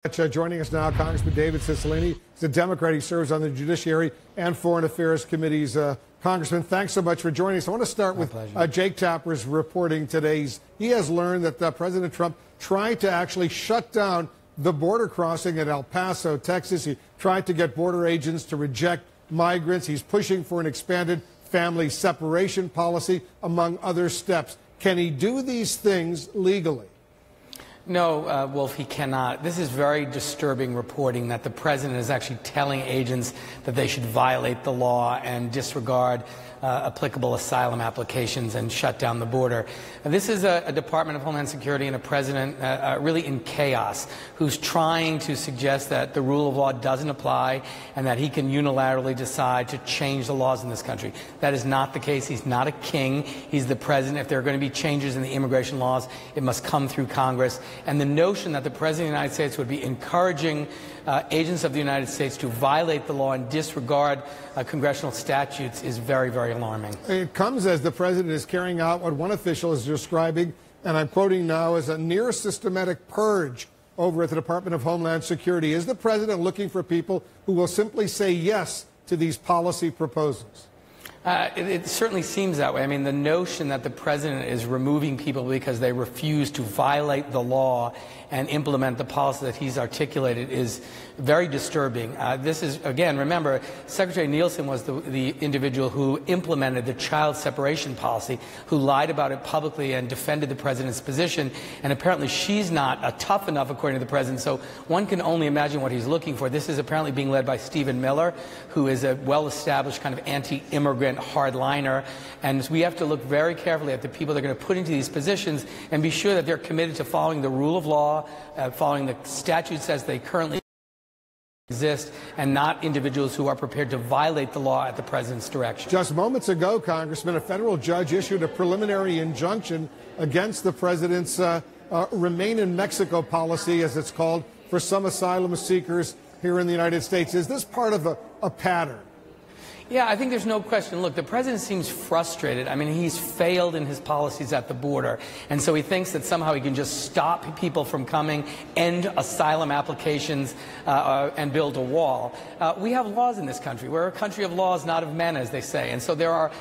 Joining us now, Congressman David Cicilline. He's a Democrat. He serves on the Judiciary and Foreign Affairs Committees. Congressman, thanks so much for joining us. I want to start with Jake Tapper's reporting today. He has learned that President Trump tried to actually shut down the border crossing at El Paso, Texas. He tried to get border agents to reject migrants. He's pushing for an expanded family separation policy, among other steps. Can he do these things legally? No, Wolf, he cannot. This is very disturbing reporting that the president is actually telling agents that they should violate the law and disregard applicable asylum applications and shut down the border. This is a Department of Homeland Security and a president really in chaos, who's trying to suggest that the rule of law doesn't apply and that he can unilaterally decide to change the laws in this country. That is not the case. He's not a king. He's the president. If there are going to be changes in the immigration laws, it must come through Congress. And the notion that the President of the United States would be encouraging agents of the United States to violate the law and disregard congressional statutes is very, very alarming. It comes as the President is carrying out what one official is describing, and I'm quoting now, as a near systematic purge over at the Department of Homeland Security. Is the President looking for people who will simply say yes to these policy proposals? It certainly seems that way. I mean, the notion that the president is removing people because they refuse to violate the law and implement the policy that he's articulated is very disturbing. This is, again, remember, Secretary Nielsen was the individual who implemented the child separation policy, who lied about it publicly and defended the president's position, and apparently she's not tough enough, according to the president, so one can only imagine what he's looking for. This is apparently being led by Stephen Miller, who is a well-established kind of anti-immigrant hardliner, and we have to look very carefully at the people they're going to put into these positions and be sure that they're committed to following the rule of law, following the statutes as they currently exist, and not individuals who are prepared to violate the law at the president's direction. Just moments ago, Congressman, a federal judge issued a preliminary injunction against the president's remain in Mexico policy, as it's called, for some asylum seekers here in the United States. Is this part of a pattern? Yeah, I think there's no question. Look, the president seems frustrated. I mean, he's failed in his policies at the border, and so he thinks that somehow he can just stop people from coming, end asylum applications, and build a wall. We have laws in this country. We're a country of laws, not of men, as they say. And so there are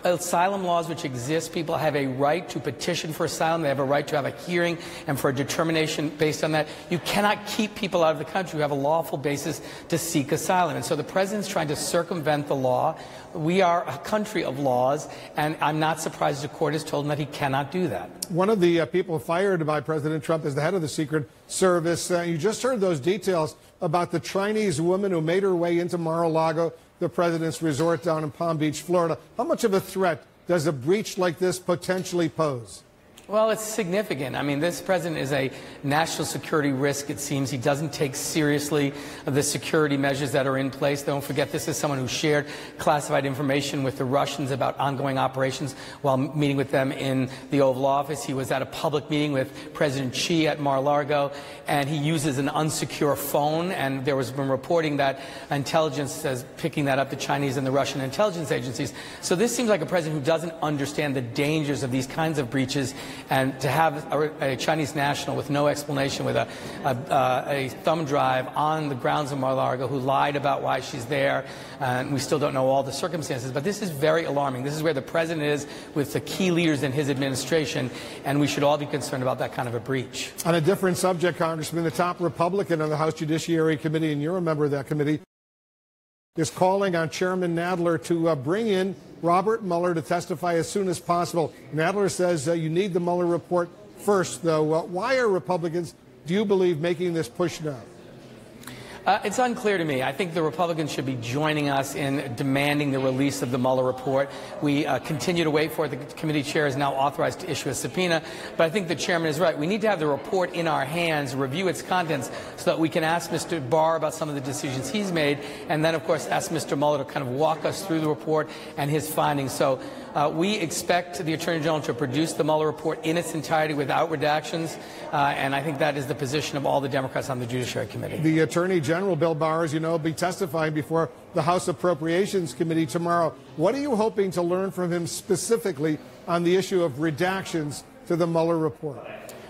asylum laws which exist. People have a right to petition for asylum. They have a right to have a hearing and for a determination based on that. You cannot keep people out of the country who have a lawful basis to seek asylum. And so the president's trying to circumvent the law. We are a country of laws, and I'm not surprised the court has told him that he cannot do that. One of the people fired by President Trump is the head of the Secret Service. You just heard those details about the Chinese woman who made her way into Mar-a-Lago, the president's resort down in Palm Beach, Florida. How much of a threat does a breach like this potentially pose? Well, it's significant. I mean, this president is a national security risk, it seems. He doesn't take seriously the security measures that are in place. Don't forget, this is someone who shared classified information with the Russians about ongoing operations while meeting with them in the Oval Office. He was at a public meeting with President Xi at Mar-a-Lago, and he uses an unsecure phone, and there was been reporting that intelligence says picking that up, the Chinese and the Russian intelligence agencies. So this seems like a president who doesn't understand the dangers of these kinds of breaches. And to have a Chinese national with no explanation, with a thumb drive on the grounds of Mar-a-Lago, who lied about why she's there, and we still don't know all the circumstances. But this is very alarming. This is where the president is with the key leaders in his administration, and we should all be concerned about that kind of a breach. On a different subject, Congressman, the top Republican on the House Judiciary Committee, and you're a member of that committee, is calling on Chairman Nadler to bring in Robert Mueller to testify as soon as possible. Nadler says you need the Mueller report first, though. Why are Republicans, do you believe, making this push now? It's unclear to me. I think the Republicans should be joining us in demanding the release of the Mueller report. We continue to wait for it. The committee chair is now authorized to issue a subpoena. But I think the chairman is right. We need to have the report in our hands, review its contents, so that we can ask Mr. Barr about some of the decisions he's made, and then, of course, ask Mr. Mueller to kind of walk us through the report and his findings. So we expect the Attorney General to produce the Mueller report in its entirety without redactions, and I think that is the position of all the Democrats on the Judiciary Committee. The Attorney General, Bill Barr, as you know, will be testifying before the House Appropriations Committee tomorrow. What are you hoping to learn from him specifically on the issue of redactions to the Mueller report?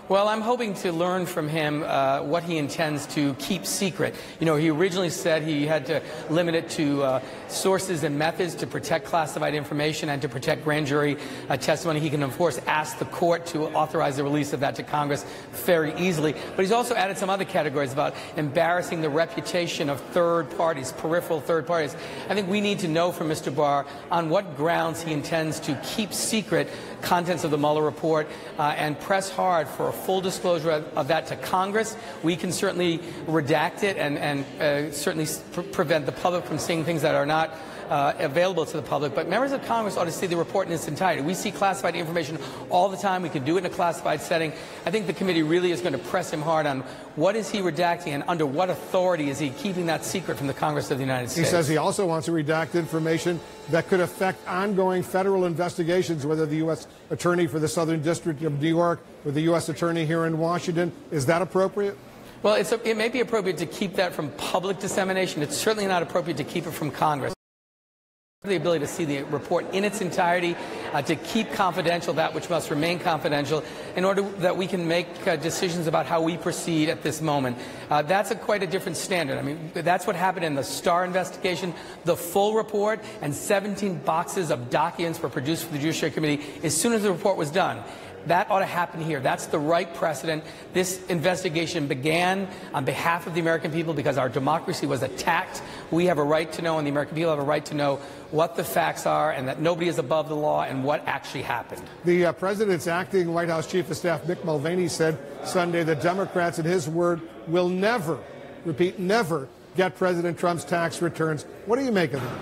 Well, I'm hoping to learn from him what he intends to keep secret. You know, he originally said he had to limit it to sources and methods to protect classified information and to protect grand jury testimony. He can, of course, ask the court to authorize the release of that to Congress very easily. But he's also added some other categories about embarrassing the reputation of third parties, peripheral third parties. I think we need to know from Mr. Barr on what grounds he intends to keep secret contents of the Mueller report and press hard for a full disclosure of that to Congress. We can certainly redact it and certainly prevent the public from seeing things that are not available to the public. But members of Congress ought to see the report in its entirety. We see classified information all the time. We can do it in a classified setting. I think the committee really is going to press him hard on what is he redacting and under what authority is he keeping that secret from the Congress of the United States. He says he also wants to redact information that could affect ongoing federal investigations, whether the U.S. Attorney for the Southern District of New York or the U.S. Attorney here in Washington. Is that appropriate? Well, it may be appropriate to keep that from public dissemination. It's certainly not appropriate to keep it from Congress. The ability to see the report in its entirety, to keep confidential that which must remain confidential, in order that we can make decisions about how we proceed at this moment. That's quite a different standard. I mean, that's what happened in the Starr investigation. The full report and 17 boxes of documents were produced for the Judiciary Committee as soon as the report was done. That ought to happen here. That's the right precedent. This investigation began on behalf of the American people because our democracy was attacked. We have a right to know, and the American people have a right to know what the facts are and that nobody is above the law and what actually happened. The president's acting White House Chief of Staff, Mick Mulvaney, said Sunday that Democrats, in his word, will never, repeat, never get President Trump's tax returns. What do you make of that?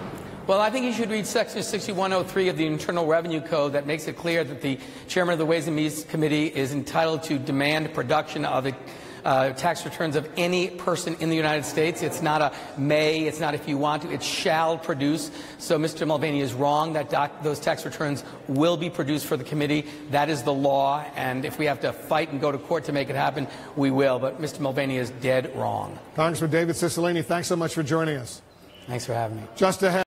Well, I think you should read Section 6103 of the Internal Revenue Code that makes it clear that the chairman of the Ways and Means Committee is entitled to demand production of the tax returns of any person in the United States. It's not a may, it's not if you want to, it shall produce. So Mr. Mulvaney is wrong that those tax returns will be produced for the committee. That is the law, and if we have to fight and go to court to make it happen, we will. But Mr. Mulvaney is dead wrong. Congressman David Cicilline, thanks so much for joining us. Thanks for having me. Just ahead.